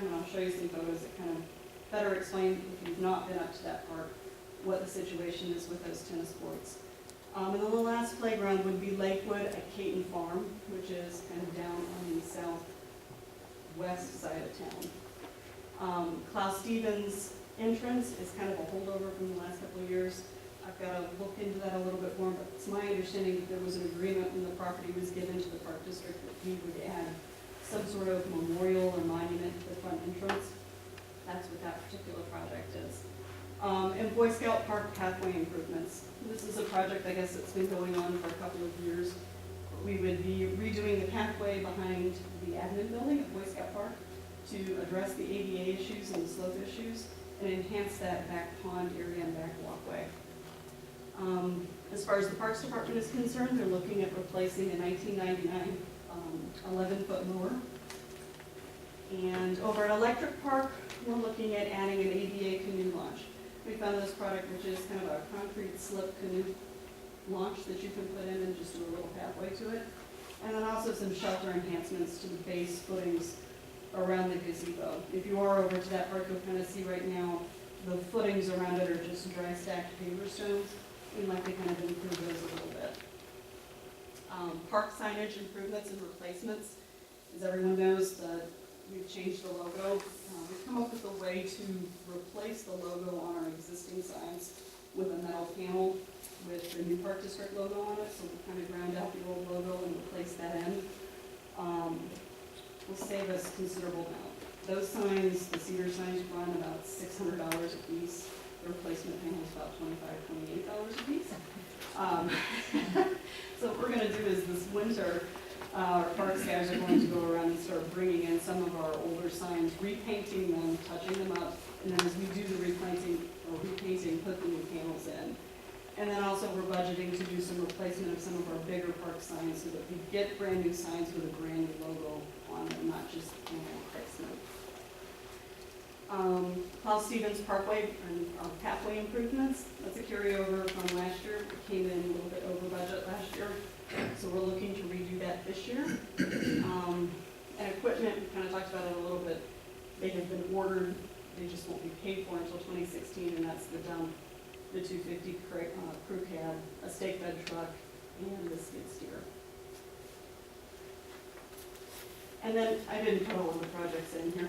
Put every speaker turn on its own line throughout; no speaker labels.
time, and I'll show you some photos that kind of better explain, if you've not been up to that park, what the situation is with those tennis courts. And then the last playground would be Lakewood at Caton Farm, which is kind of down on the southwest side of town. Klaus Stevens' entrance is kind of a holdover from the last couple of years. I've got to look into that a little bit more, but it's my understanding that there was an agreement when the property was given to the Park District that we would add some sort of memorial or monument to the front entrance. That's what that particular project is. And Boy Scout Park pathway improvements. This is a project, I guess, that's been going on for a couple of years. We would be redoing the pathway behind the admin building at Boy Scout Park to address the ADA issues and the slope issues and enhance that back pond area and back walkway. As far as the Parks Department is concerned, they're looking at replacing a 1999 11-foot mower. And over at Electric Park, we're looking at adding an ADA canoe launch. We found this product, which is kind of a concrete slip canoe launch that you can put in and just do a little pathway to it. And then also some shelter enhancements to the base footings around the gazebo. If you are over to that park, you'll kind of see right now the footings around it are just dry stacked paver stones. We'd like to kind of improve those a little bit. Park signage improvements and replacements. As everyone knows, we've changed the logo. We've come up with a way to replace the logo on our existing signs with a metal panel with the new Park District logo on it. So we'll kind of ground out the old logo and replace that in. Will save us considerable amount. Those signs, the cedar signs, run about $600 a piece. The replacement panel is about $25, $28 a piece. So what we're going to do is this winter, our parks guys are going to go around and start bringing in some of our older signs, repainting them, touching them up, and then as we do the repainting, put the new panels in. And then also we're budgeting to do some replacement of some of our bigger park signs so that we get brand new signs with a brand new logo on them, not just panel replacement. Paul Stevens Parkway and pathway improvements. That's a carryover from last year. It came in a little bit over budget last year, so we're looking to redo that this year. And equipment, we kind of talked about it a little bit. They have been ordered. They just won't be paid for until 2016, and that's the dump, the 250 crew cab, a stake bed truck, and the skid steer. And then I didn't put all of the projects in here,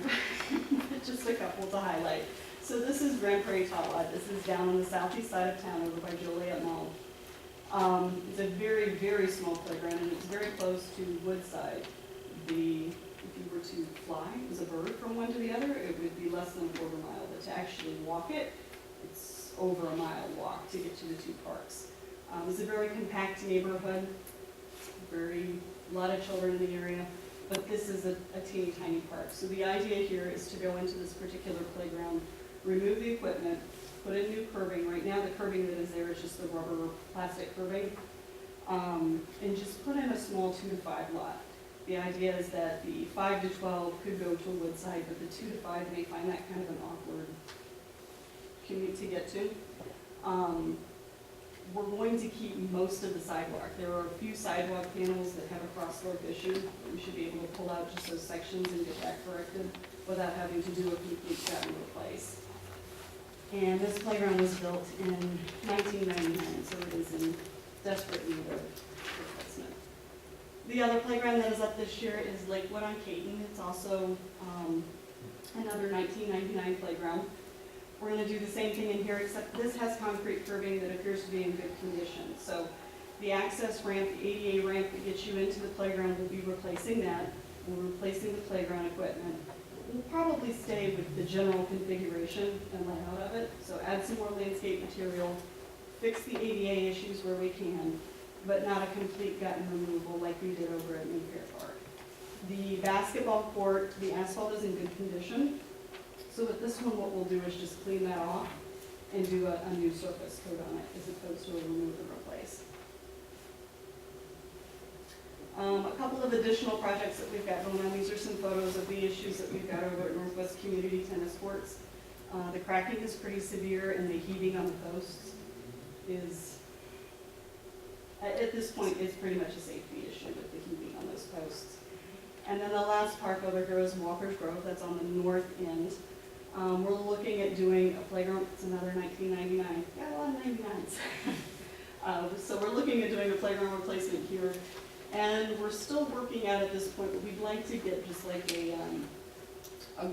just a couple to highlight. So this is Grand Prairie Tawa. This is down on the southeast side of town over by Joliet Mall. It's a very, very small playground, and it's very close to Woodside. If you were to fly as a bird from one to the other, it would be less than a quarter mile. But to actually walk it, it's over a mile walk to get to the two parks. It's a very compact neighborhood, a lot of children in the area. But this is a teeny tiny park. So the idea here is to go into this particular playground, remove the equipment, put in new curbing. Right now the curbing that is there is just the rubber plastic curbing. And just put in a small 2 to 5 lot. The idea is that the 5 to 12 could go to Woodside, but the 2 to 5 may find that kind of an awkward commute to get to. We're going to keep most of the sidewalk. There are a few sidewalk panels that have a cross slope issue. We should be able to pull out just those sections and get that corrected without having to do a complete cut and replace. And this playground was built in 1999, so it is in desperate need of replacement. The other playground that is up this year is Lakewood on Caton. It's also another 1999 playground. We're going to do the same thing in here, except this has concrete curbing that appears to be in good condition. So the access ramp, the ADA ramp that gets you into the playground, will be replacing that. We're replacing the playground equipment. We'll probably stay with the general configuration and layout of it. So add some more landscape material, fix the ADA issues where we can, but not a complete gut and removal like we did over at New Fair Park. The basketball court, the asphalt is in good condition. So with this one, what we'll do is just clean that off and do a new surface coat on it as opposed to a remove and replace. A couple of additional projects that we've got going on. These are some photos of the issues that we've got over at Northwest Community Tennis Courts. The cracking is pretty severe, and the heaving on the posts is, at this point, it's pretty much a safety issue with the heaving on those posts. And then the last park over here is Walker's Grove, that's on the north end. We're looking at doing a playground, it's another 1999, got a lot of 99s. So we're looking at doing a playground replacement here. And we're still working out at this point, but we'd like to get just like a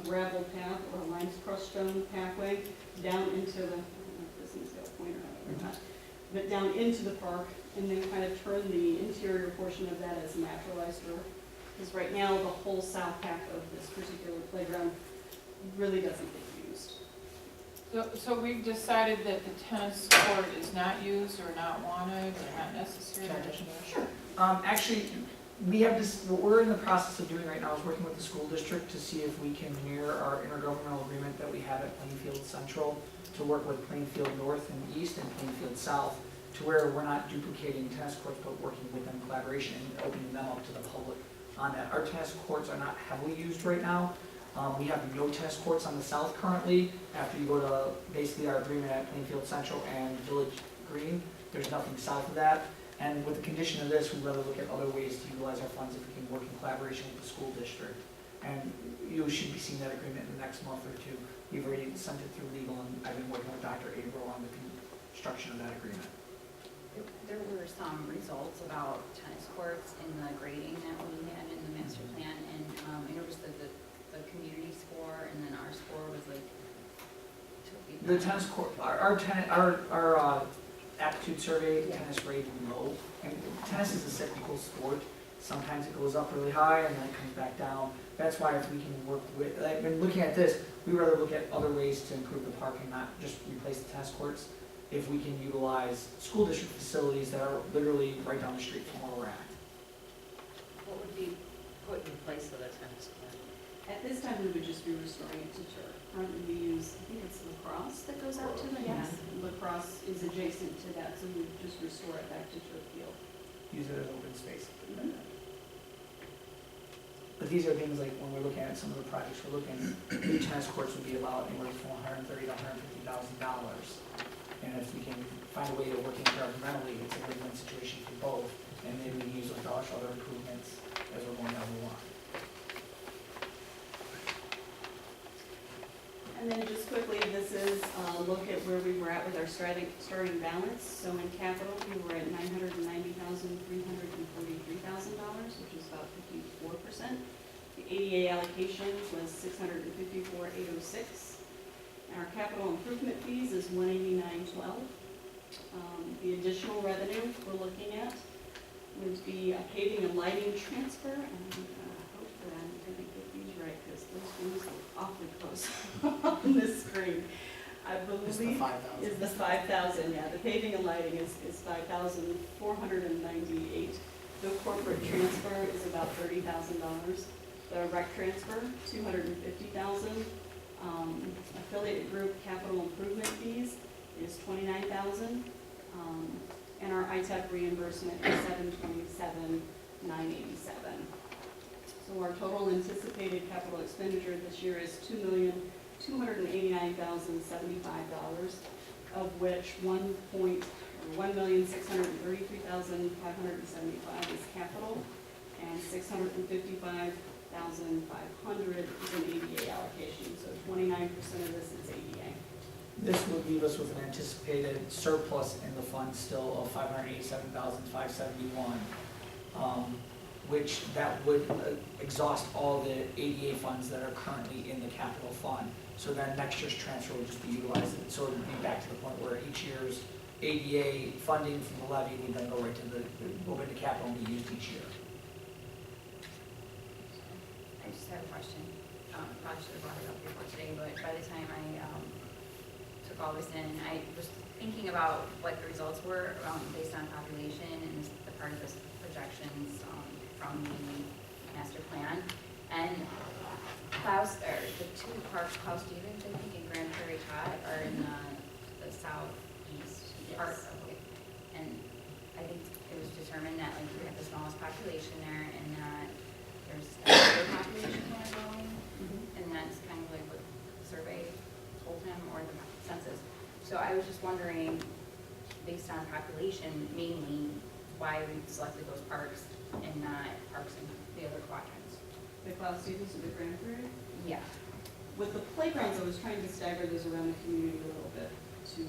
gravel path or a limestone stone pathway down into the, I don't know if this thing's got a pointer on it or not, but down into the park, and then kind of turn the interior portion of that as naturalized turf. Because right now, the whole south half of this particular playground really doesn't get used.
So we've decided that the tennis court is not used or not wanted or not necessary?
Sure. Actually, we have this, what we're in the process of doing right now is working with the school district to see if we can mirror our intergovernmental agreement that we have at Plainfield Central to work with Plainfield North and East and Plainfield South to where we're not duplicating tennis courts but working with them in collaboration and opening them up to the public on that. Our tennis courts are not heavily used right now. We have no tennis courts on the south currently. After you go to basically our agreement at Plainfield Central and Village Green, there's nothing south of that. And with the condition of this, we'd rather look at other ways to utilize our funds if we can work in collaboration with the school district. And you should be seeing that agreement in the next month or two. We've already sent it through legal, and I've been working with Dr. Averill on the construction of that agreement.
There were some results about tennis courts in the grading that we had in the master plan, and I noticed that the community score and then our score was like totally
The tennis court, our aptitude survey, tennis rated low. And tennis is a cyclical sport. Sometimes it goes up really high and then it comes back down. That's why if we can work with, like, when looking at this, we rather look at other ways to improve the park and not just replace the tennis courts. If we can utilize school district facilities that are literally right down the street from where we're at.
What would be put in place of the tennis court?
At this time, we would just be restoring it to turf. Currently, we use, I think it's lacrosse that goes out to the, yes. Lacrosse is adjacent to that, so we would just restore it back to turf field.
Use it as open space. But these are things like when we're looking at some of the projects we're looking, new tennis courts would be about anywhere from $130,000 to $150,000. And if we can find a way to work intergovernmentally, it's a win-win situation for both. And maybe we use like other improvements as we're going down the line.
And then just quickly, this is a look at where we were at with our starting balance. So in capital, we were at $990,343,000, which is about 54%. The ADA allocation was $654,806. And our capital improvement fees is $189,12. The additional revenue we're looking at would be a paving and lighting transfer. And hopefully I'm going to get these right because those things look awfully close on this screen. I believe is the 5,000. Yeah, the paving and lighting is 5,498. The corporate transfer is about $30,000. The rec transfer, $250,000. Affiliate group capital improvement fees is $29,000. And our ITEP reimbursement is $727,987. So our total anticipated capital expenditure this year is $2,289,075, of which $1,633,575 is capital, and $655,500 is an ADA allocation. So 29% of this is ADA.
This would leave us with an anticipated surplus in the fund still of $587,571, which that would exhaust all the ADA funds that are currently in the capital fund. So then next year's transfer would just be utilized. So it would be back to the point where each year's ADA funding from the levy would then go right to go into capital and be used each year.
I just have a question. Probably should have brought it up before today, but by the time I took all this in, I was thinking about what the results were based on population and the part of this projections from the master plan. And the two parks, Klaus Stevens, I think, and Grand Prairie Todd are in the southeast part of it. And I think it was determined that like we have the smallest population there, and that there's a bigger population there going, and that's kind of like what the survey told him, or the census. So I was just wondering, based on population mainly, why we selected those parks and not parks in the other quadrants.
the Cloud Stevens or the Grand Prairie.
Yeah.
With the playgrounds, I was trying to stagger those around the community a little bit to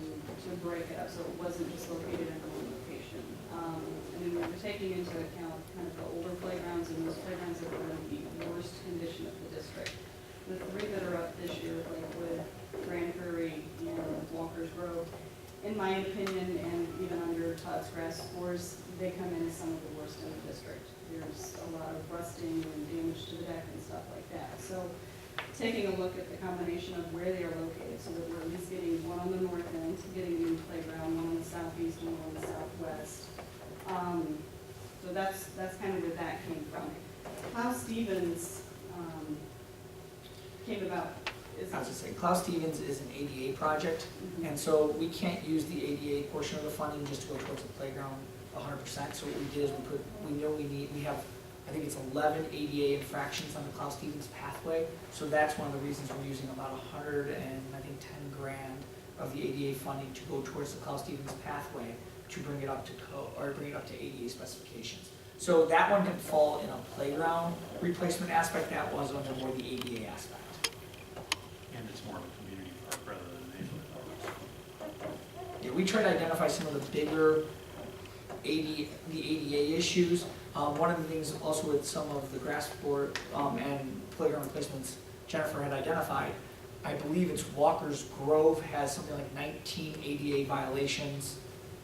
break it up, so it wasn't just located in one location. And then we were taking into account kind of the older playgrounds and those playgrounds that were in the worst condition of the district. The three that are up this year, Lakewood, Grand Prairie, and Walker's Grove, in my opinion, and even under Todd's grass scores, they come in as some of the worst in the district. There's a lot of rusting and damage to the deck and stuff like that. So taking a look at the combination of where they are located, so that we're at least getting one on the north end, getting a new playground, one on the southeast, and one on the southwest. So that's kind of where that came from. How Stevens came about is.
I was just saying, Klaus Stevens is an ADA project, and so we can't use the ADA portion of the funding just to go towards the playground 100%. So what we did is we have, I think it's 11 ADA infractions on the Klaus Stevens pathway. So that's one of the reasons we're using about 110 grand of the ADA funding to go towards the Klaus Stevens pathway to bring it up to bring it up to ADA specifications. So that one didn't fall in a playground replacement aspect. That was under more the ADA aspect.
And it's more of a community park rather than an neighborhood park.
Yeah, we try to identify some of the bigger the ADA issues. One of the things also with some of the grass board and playground replacements Jennifer had identified, I believe it's Walker's Grove has something like 19 ADA violations.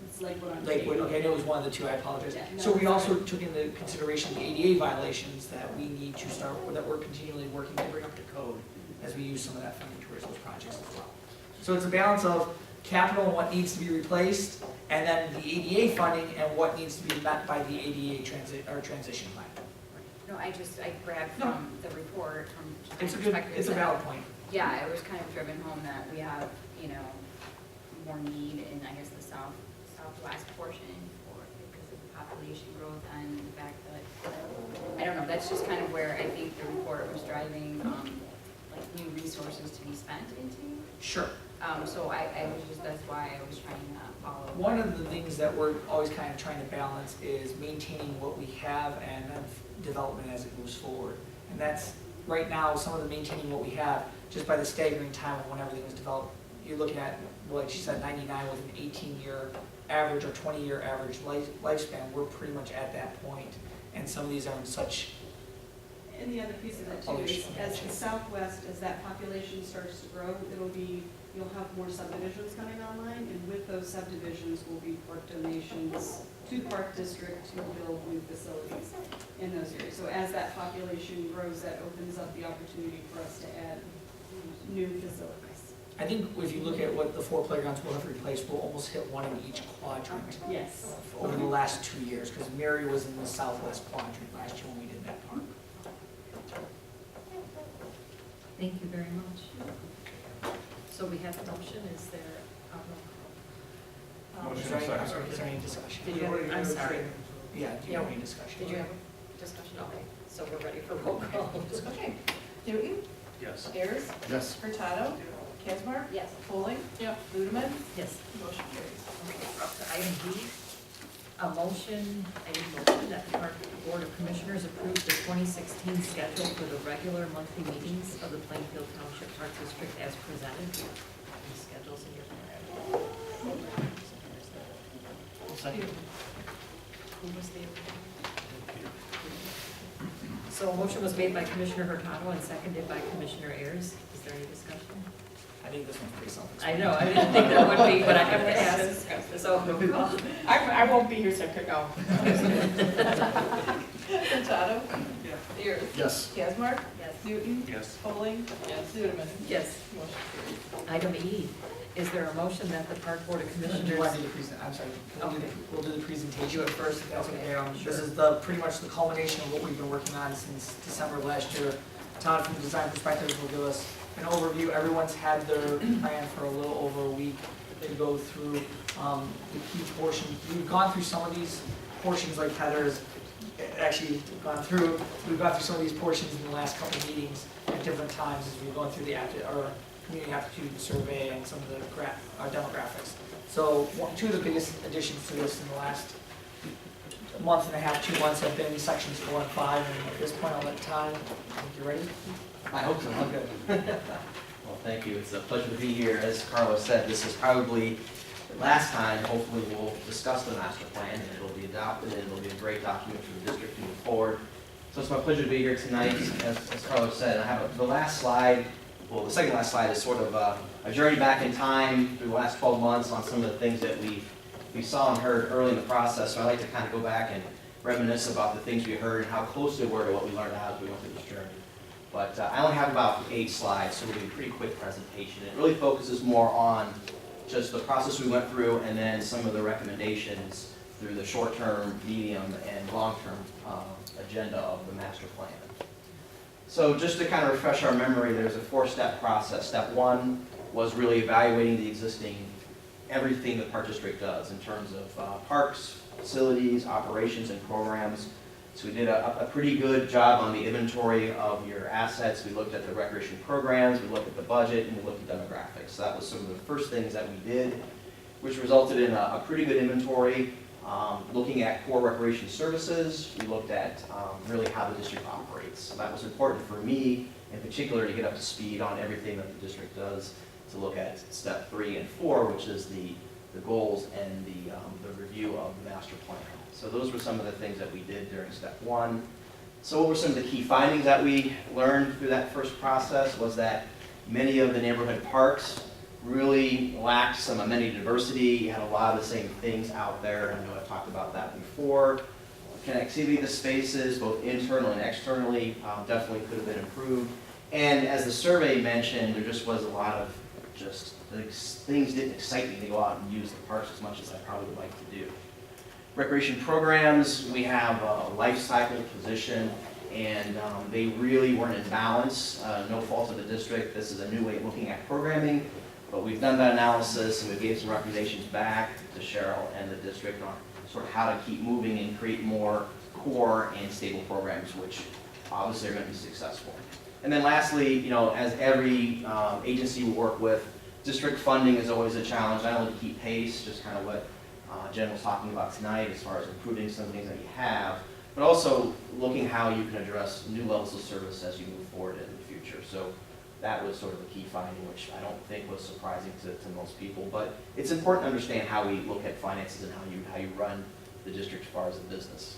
It's Lakewood on.
Lakewood, okay, I knew it was one of the two, I apologize.
Yeah, no,
So we
it's
also
fine.
took into consideration the ADA violations that we need to start, that we're continually working to bring up to code as we use some of that funding towards those projects as well. So it's a balance of capital and what needs to be replaced, and then the ADA funding and what needs to be met by the ADA transition plan.
No, I grabbed
No.
from the report, from
It's a
perspective that-
valid point.
Yeah, it was kind of driven home that we have, more need in, I guess, the southwest portion because of the population growth and the fact that, I don't know, that's just kind of where I think the report was driving, like new resources to be spent into.
Sure.
So I was just, that's why I was trying to follow.
One of the things that we're always kind of trying to balance is maintaining what we have and then development as it moves forward. And that's, right now, some of the maintaining what we have, just by the staggering time of when everything was developed, you're looking at, like she said, 99 with an 18-year average or 20-year average lifespan. We're pretty much at that point. And some of these are in such.
And the other piece of that too is, as the southwest, as that population starts to grow, you'll have more subdivisions coming online, and with those subdivisions will be park donations to the park district to build new facilities in those areas. So as that population grows, that opens up the opportunity for us to add new facilities.
I think if you look at what the 4 playgrounds we'll have replaced, we'll almost hit one in each quadrant
Yes.
over the last 2 years, because Mary was in the southwest quadrant last year when we did that park.
Thank you very much. So we have a motion, is there a roll call?
Motion.
I'm sorry, is there any discussion?
Did you have, I'm sorry,
Yeah, do you have any discussion?
did you have a discussion? Okay, so we're ready for roll call. Okay. Newton,
Yes.
Ayers,
Yes.
Hurtado, Casbar,
Yes.
Poling,
Yep.
Ludeman. Yes. Motion carries. Okay, we're up to item B. A motion that the Park Board of Commissioners approve the 2016 schedule for the regular monthly meetings of the Plainfield Township Park District as presented. The schedules in your packet.
Second.
Who was the? So a motion was made by Commissioner Hurtado and seconded by Commissioner Ayers. Is there any discussion?
I think this one's pretty
I
self-explanatory.
know, I didn't think there would be, but I have to ask. So,
I won't be here, so I could go.
Hurtado? Ayers?
Yes.
Casmark? Yes. Newton?
Yes.
Poling? Yes. Ludeman?
Yes.
Motion carries.
Item E, is there a motion that the Park Board of
Do you
Commissioners?
want to do the present, I'm sorry,
Okay.
we'll do the presentation at first, if that's okay.
Sure.
This is pretty much the culmination of what we've been working on since December of last year. Todd, from Design Perspectives, will give us an overview. Everyone's had their plan for a little over a week to go through the key portions. We've gone through some of these portions, like Heather's actually gone through. We've gone through some of these portions in the last couple of meetings at different times as we've gone through the community aptitude survey and some of the demographics. So two of the biggest additions to this in the last a month and a half, 2 months have been sections 4 and 5, and at this point I'll let Todd, I think you're ready?
I hope so.
Okay.
Well, thank you. It's a pleasure to be here. As Carlos said, this is probably the last time, hopefully, we'll discuss the master plan, and it'll be adopted, and it'll be a great document for the district to move forward. So it's my pleasure to be here tonight. As Carlos said, I have the last slide, well, the second last slide is sort of a journey back in time through the last 12 months on some of the things that we saw and heard early in the process. So I like to kind of go back and reminisce about the things we heard and how close they were to what we learned as we went through this journey. But I only have about 8 slides, so it'll be a pretty quick presentation. It really focuses more on just the process we went through and then some of the recommendations through the short-term, medium, and long-term agenda of the master plan. So just to kind of refresh our memory, there's a 4-step process. Step 1 was really evaluating the existing, everything the Park District does in terms of parks, facilities, operations, and programs. So we did a pretty good job on the inventory of your assets. We looked at the recreation programs, we looked at the budget, and we looked at demographics. So that was some of the first things that we did, which resulted in a pretty good inventory. Looking at core recreation services, we looked at really how the district operates. So that was important for me, in particular, to get up to speed on everything that the district does, to look at step 3 and 4, which is the goals and the review of the master plan. So those were some of the things that we did during step 1. So what were some of the key findings that we learned through that first process was that many of the neighborhood parks really lacked some amenity diversity. You had a lot of the same things out there. I know I've talked about that before. Connectivity to spaces, both internal and externally, definitely could have been improved. And as the survey mentioned, there just was a lot of things didn't excite me to go out and use the parks as much as I probably would like to do. Recreation programs, we have a life cycle position, and they really weren't in balance. No fault of the district. This is a new way of looking at programming, but we've done that analysis and we gave some recommendations back to Cheryl and the district on sort of how to keep moving and create more core and stable programs, which obviously are going to be successful. And then lastly, as every agency we work with, district funding is always a challenge, not only to keep pace, just kind of what Jen was talking about tonight as far as improving some things that you have, but also looking how you can address new levels of service as you move forward in the future. So that was sort of a key finding, which I don't think was surprising to most people, but it's important to understand how we look at finances and how you run the district as far as the business.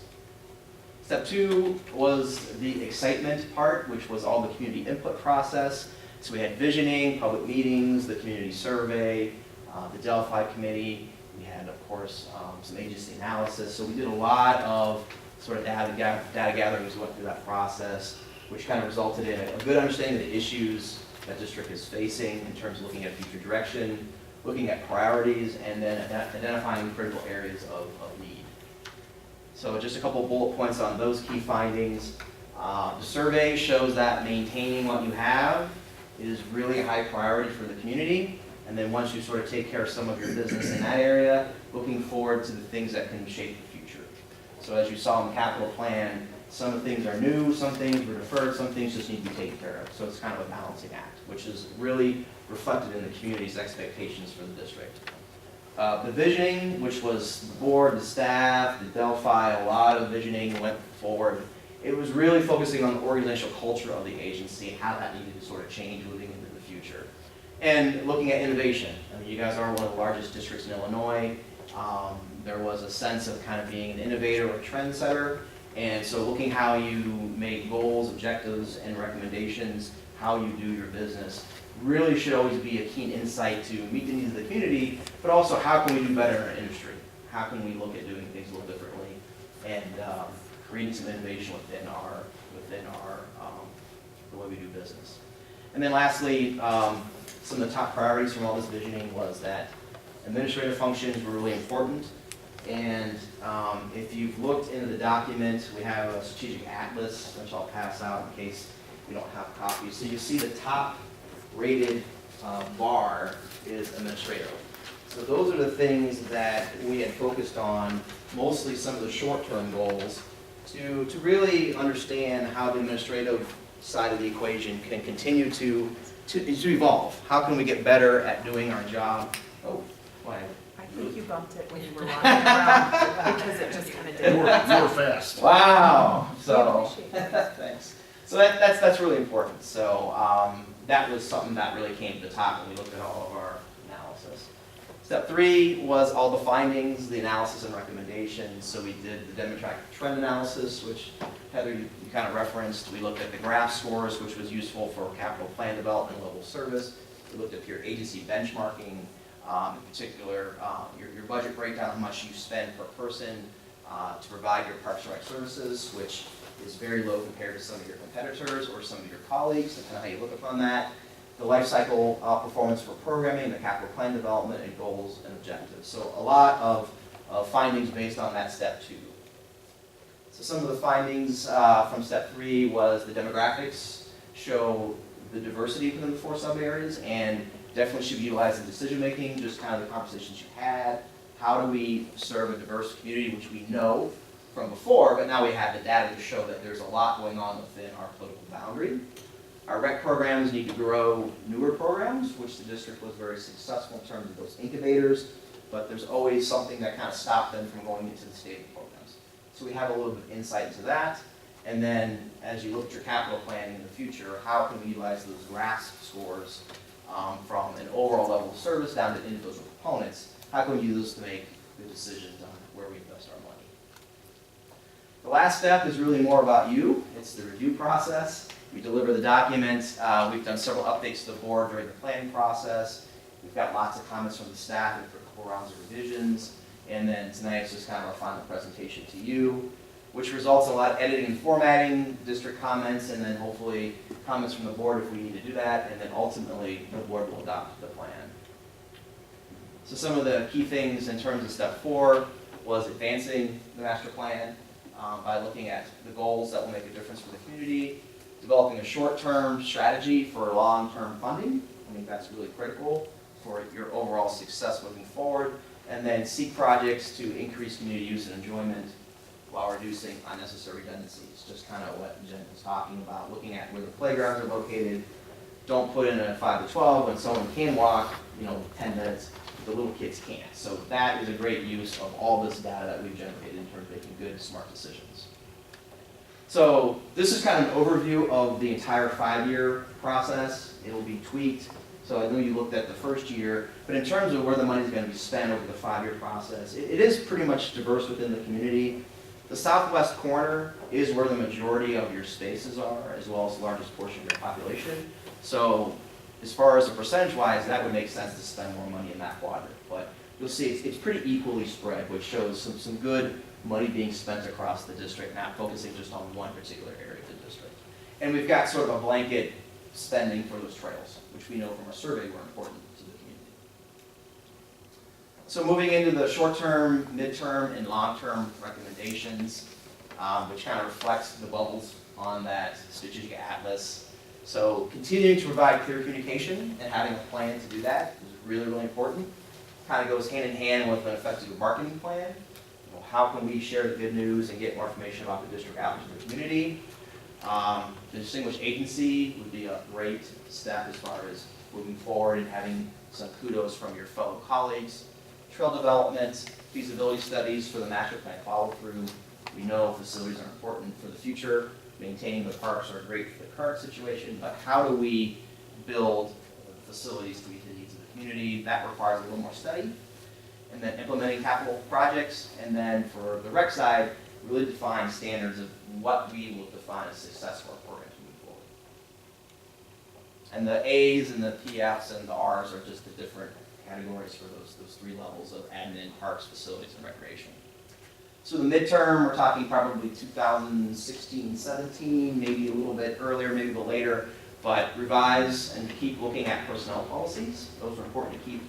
Step 2 was the excitement part, which was all the community input process. So we had visioning, public meetings, the community survey, the Delphi committee. We had, of course, some agency analysis. So we did a lot of sort of data gathering as we went through that process, which kind of resulted in a good understanding of the issues that district is facing in terms of looking at future direction, looking at priorities, and then identifying critical areas of need. So just a couple of bullet points on those key findings. The survey shows that maintaining what you have is really a high priority for the community. And then once you sort of take care of some of your business in that area, looking forward to the things that can shape the future. So as you saw in the capital plan, some things are new, some things were deferred, some things just need to be taken care of. So it's kind of a balancing act, which is really reflected in the community's expectations for the district. The visioning, which was the board, the staff, the Delphi, a lot of visioning went forward. It was really focusing on the organizational culture of the agency and how that needed to sort of change moving into the future. And looking at innovation. I mean, you guys are one of the largest districts in Illinois. There was a sense of kind of being an innovator or a trendsetter. And so looking how you make goals, objectives, and recommendations, how you do your business, really should always be a keen insight to meet the needs of the community, but also how can we do better in our industry? How can we look at doing things a little differently and creating some innovation within the way we do business. And then lastly, some of the top priorities from all this visioning was that administrative functions were really important. And if you've looked into the document, we have a strategic atlas, which I'll pass out in case we don't have copies. So you see the top rated bar is administrative. So those are the things that we had focused on, mostly some of the short-term goals, to really understand how the administrative side of the equation can continue to evolve. How can we get better at doing our job? Oh, why?
think you bumped it when you were walking around, because it just kind of did.
You were fast.
Wow,
We
so,
appreciate that.
thanks. So that's really important. So that was something that really came to the top when we looked at all of our analysis. Step 3 was all the findings, the analysis and recommendations. So we did the demographic trend analysis, which Heather, you kind of referenced. We looked at the graph scores, which was useful for capital plan development level service. We looked at your agency benchmarking, in particular, your budget breakdown, how much you spend per person to provide your Parks and Rec services, which is very low compared to some of your competitors or some of your colleagues, depending on how you look upon that. The life cycle performance for programming, the capital plan development, and goals and objectives. So a lot of findings based on that step 2. So some of the findings from step 3 was the demographics show the diversity within the 4 sub-areas and definitely should be utilized in decision making, just kind of the conversations you had. How do we serve a diverse community, which we know from before, but now we have the data to show that there's a lot going on within our political boundary. Our rec programs need to grow newer programs, which the district was very successful in terms of those incubators, but there's always something that kind of stopped them from going into the stable programs. So we have a little bit of insight into that. And then as you look at your capital planning in the future, how can we utilize those GRASP scores from an overall level of service down to individual components? How can we use those to make good decisions on where we invest our money? The last step is really more about you. It's the review process. We deliver the documents. We've done several updates to the board during the planning process. We've got lots of comments from the staff after a couple rounds of revisions. And then tonight is just kind of our final presentation to you, which results in a lot of editing and formatting, district comments, and then hopefully comments from the board if we need to do that. And then ultimately, the board will adopt the plan. So some of the key things in terms of step 4 was advancing the master plan by looking at the goals that will make a difference for the community, developing a short-term strategy for long-term funding. I think that's really critical for your overall success moving forward. And then seek projects to increase community use and enjoyment while reducing unnecessary redundancies. Just kind of what Jen was talking about, looking at where the playgrounds are located. Don't put in a 5 to 12 when someone can walk, 10 minutes. The little kids can't. So that is a great use of all this data that we've generated in terms of making good, smart decisions. So this is kind of an overview of the entire 5-year process. It'll be tweaked. So I know you looked at the first year, but in terms of where the money is going to be spent over the 5-year process, it is pretty much diverse within the community. The southwest corner is where the majority of your spaces are, as well as the largest portion of your population. So as far as the percentage-wise, that would make sense to spend more money in that quadrant. But you'll see it's pretty equally spread, which shows some good money being spent across the district, not focusing just on one particular area of the district. And we've got sort of a blanket spending for those trails, which we know from our survey were important to the community. So moving into the short-term, mid-term, and long-term recommendations, which kind of reflects the bubbles on that strategic atlas. So continuing to provide clear communication and having a plan to do that is really, really important. Kind of goes hand in hand with an effective marketing plan. How can we share the good news and get more information about the district out into the community? The distinguished agency would be a great step as far as moving forward and having some kudos from your fellow colleagues. Trail development, feasibility studies for the master plan follow through. We know facilities are important for the future. Maintaining the parks are great for the current situation, but how do we build facilities to meet the needs of the community? That requires a little more study. And then implementing capital projects, and then for the rec side, really define standards of what we will define as success for our program to move forward. And the A's and the PFs and the R's are just the different categories for those 3 levels of admin, parks, facilities, and recreation. So the midterm, we're talking probably 2016, 17, maybe a little bit earlier, maybe a little later, but revise and keep looking at personnel policies. Those are important to keep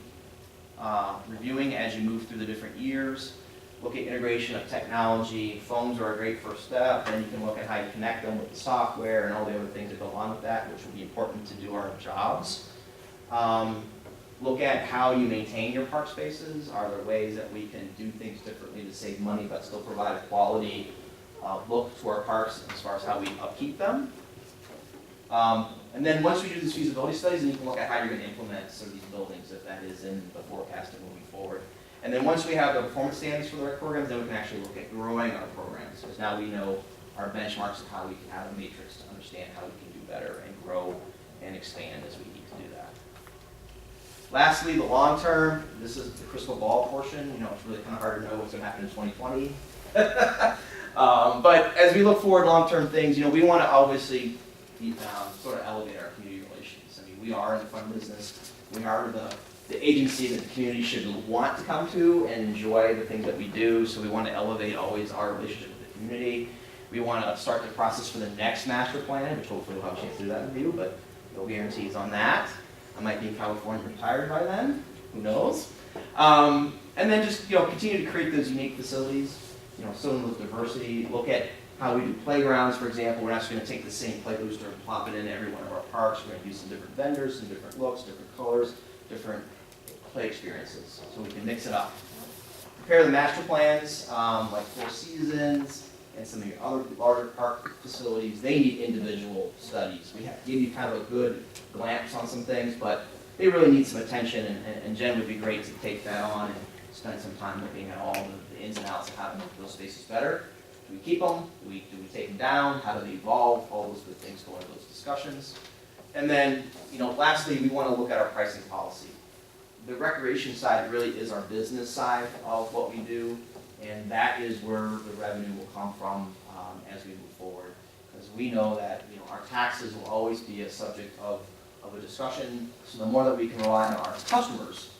reviewing as you move through the different years. Look at integration of technology. Phones are a great first step. Then you can look at how you connect them with the software and all the other things that go along with that, which will be important to do our jobs. Look at how you maintain your park spaces. Are there ways that we can do things differently to save money but still provide a quality look to our parks as far as how we upkeep them? And then once we do these feasibility studies, then you can look at how you're going to implement some of these buildings if that is in the forecast and moving forward. And then once we have the performance standards for the rec programs, then we can actually look at growing our programs, because now we know our benchmarks of how we can have a matrix to understand how we can do better and grow and expand as we need to do that. Lastly, the long term, this is the crystal ball portion. You know, it's really kind of hard to know what's going to happen in 2020. But as we look forward long-term things, you know, we want to obviously sort of elevate our community relations. I mean, we are in the fund business. We are the agency that the community should want to come to and enjoy the things that we do. So we want to elevate always our relationship with the community. We want to start the process for the next master plan, which hopefully we'll have a chance to do that in review, but no guarantees on that. I might be in California retired by then. Who knows? And then just, you know, continue to create those unique facilities. You know, some with diversity. Look at how we do playgrounds, for example. We're not just going to take the same play booster and plop it into every one of our parks. We're going to use some different vendors, some different looks, different colors, different play experiences, so we can mix it up. Prepare the master plans, like Four Seasons and some of your other larger park facilities. They need individual studies. We have to give you kind of a good glance on some things, but they really need some attention, and Jen would be great to take that on and spend some time looking at all the ins and outs of how to make those spaces better. Do we keep them? Do we take them down? How do they evolve? All those good things go into those discussions. And then, you know, lastly, we want to look at our pricing policy. The recreation side really is our business side of what we do, and that is where the revenue will come from as we move forward. Because we know that, you know, our taxes will always be a subject of a discussion. So the more that we can rely on our customers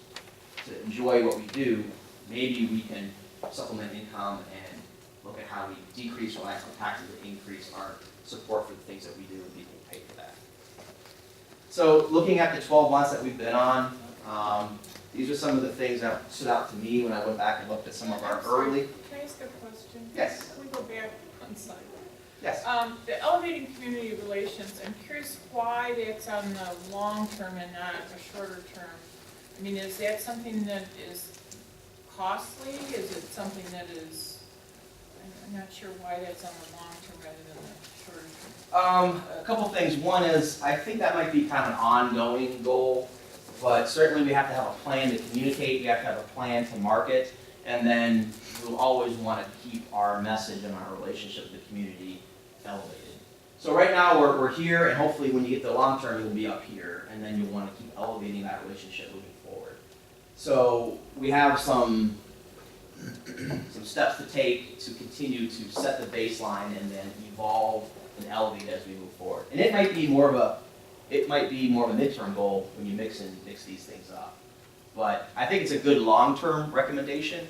to enjoy what we do, maybe we can supplement income and look at how we decrease reliance on taxes and increase our support for the things that we do, and people pay for that. So looking at the 12 months that we've been on, these are some of the things that stood out to me when I went back and looked at some of our early.
Can I ask a question?
Yes.
Can we go back one slide?
Yes.
The elevating community relations, I'm curious why that's on the long term and not a shorter term. I mean, is that something that is costly? Is it something that is, I'm not sure why that's on the long term rather than the shorter term.
A couple things. One is, I think that might be kind of an ongoing goal, but certainly we have to have a plan to communicate, we have to have a plan to market, and then we'll always want to keep our message and our relationship with the community elevated. So right now we're here, and hopefully when you get the long term, you'll be up here, and then you'll want to keep elevating that relationship moving forward. So we have some steps to take to continue to set the baseline and then evolve and elevate as we move forward. And it might be more of a midterm goal when you mix these things up. But I think it's a good long-term recommendation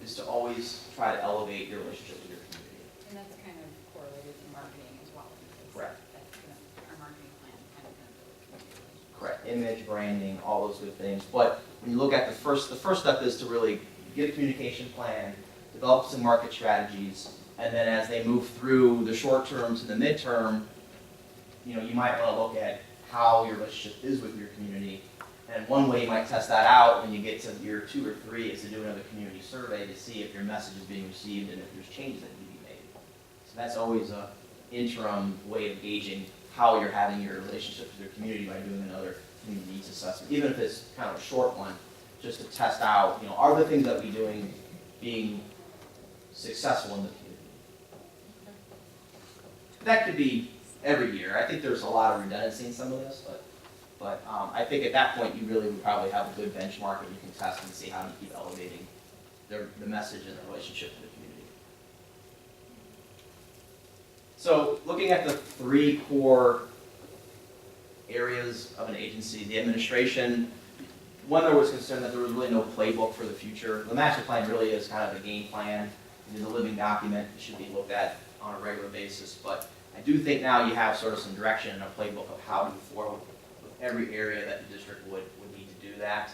is to always try to elevate your relationship with your community.
And that's kind of correlated to marketing as well. Because
Correct.
that's, you know, our marketing plan kind of build community relations.
Correct. Image, branding, all those good things. But when you look at the first step is to really get a communication plan, develop some market strategies, and then as they move through the short term to the midterm, you know, you might want to look at how your relationship is with your community. And one way you might test that out when you get to year 2 or 3 is to do another community survey to see if your message is being received and if there's changes that need to be made. So that's always an interim way of gauging how you're having your relationship with your community by doing another community needs assessment, even if it's kind of a short one, just to test out, you know, are the things that we're doing being successful in the community. That could be every year. I think there's a lot of redundancy in some of this, but I think at that point you really would probably have a good benchmark and you can test and see how you keep elevating the message and the relationship to the community. So looking at the 3 core areas of an agency, the administration, one, there was concern that there was really no playbook for the future. The master plan really is kind of a game plan. It is a living document. It should be looked at on a regular basis. But I do think now you have sort of some direction and a playbook of how to move forward with every area that the district would need to do that.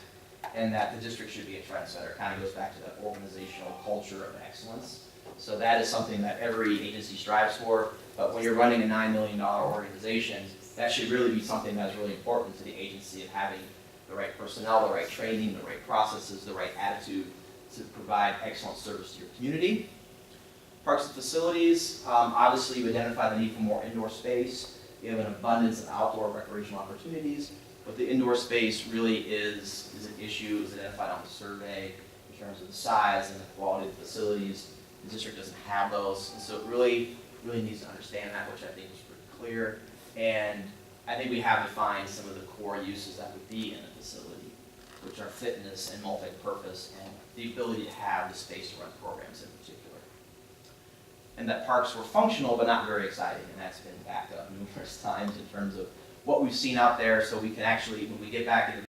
And that the district should be a trendsetter. It kind of goes back to that organizational culture of excellence. So that is something that every agency strives for. But when you're running a $9 million organization, that should really be something that's really important to the agency of having the right personnel, the right training, the right processes, the right attitude to provide excellent service to your community. Parks and facilities, obviously you identify the need for more indoor space. You have an abundance of outdoor recreational opportunities, but the indoor space really is an issue, is identified on the survey. There's terms of the size and the quality of the facilities. The district doesn't have those, and so it really needs to understand that, which I think is pretty clear. And I think we have defined some of the core uses that would be in a facility, which are fitness and multi-purpose, and the ability to have the space to run programs in particular. And that parks were functional but not very exciting, and that's been backed up numerous times in terms of what we've seen out there, so we can actually, when we get back into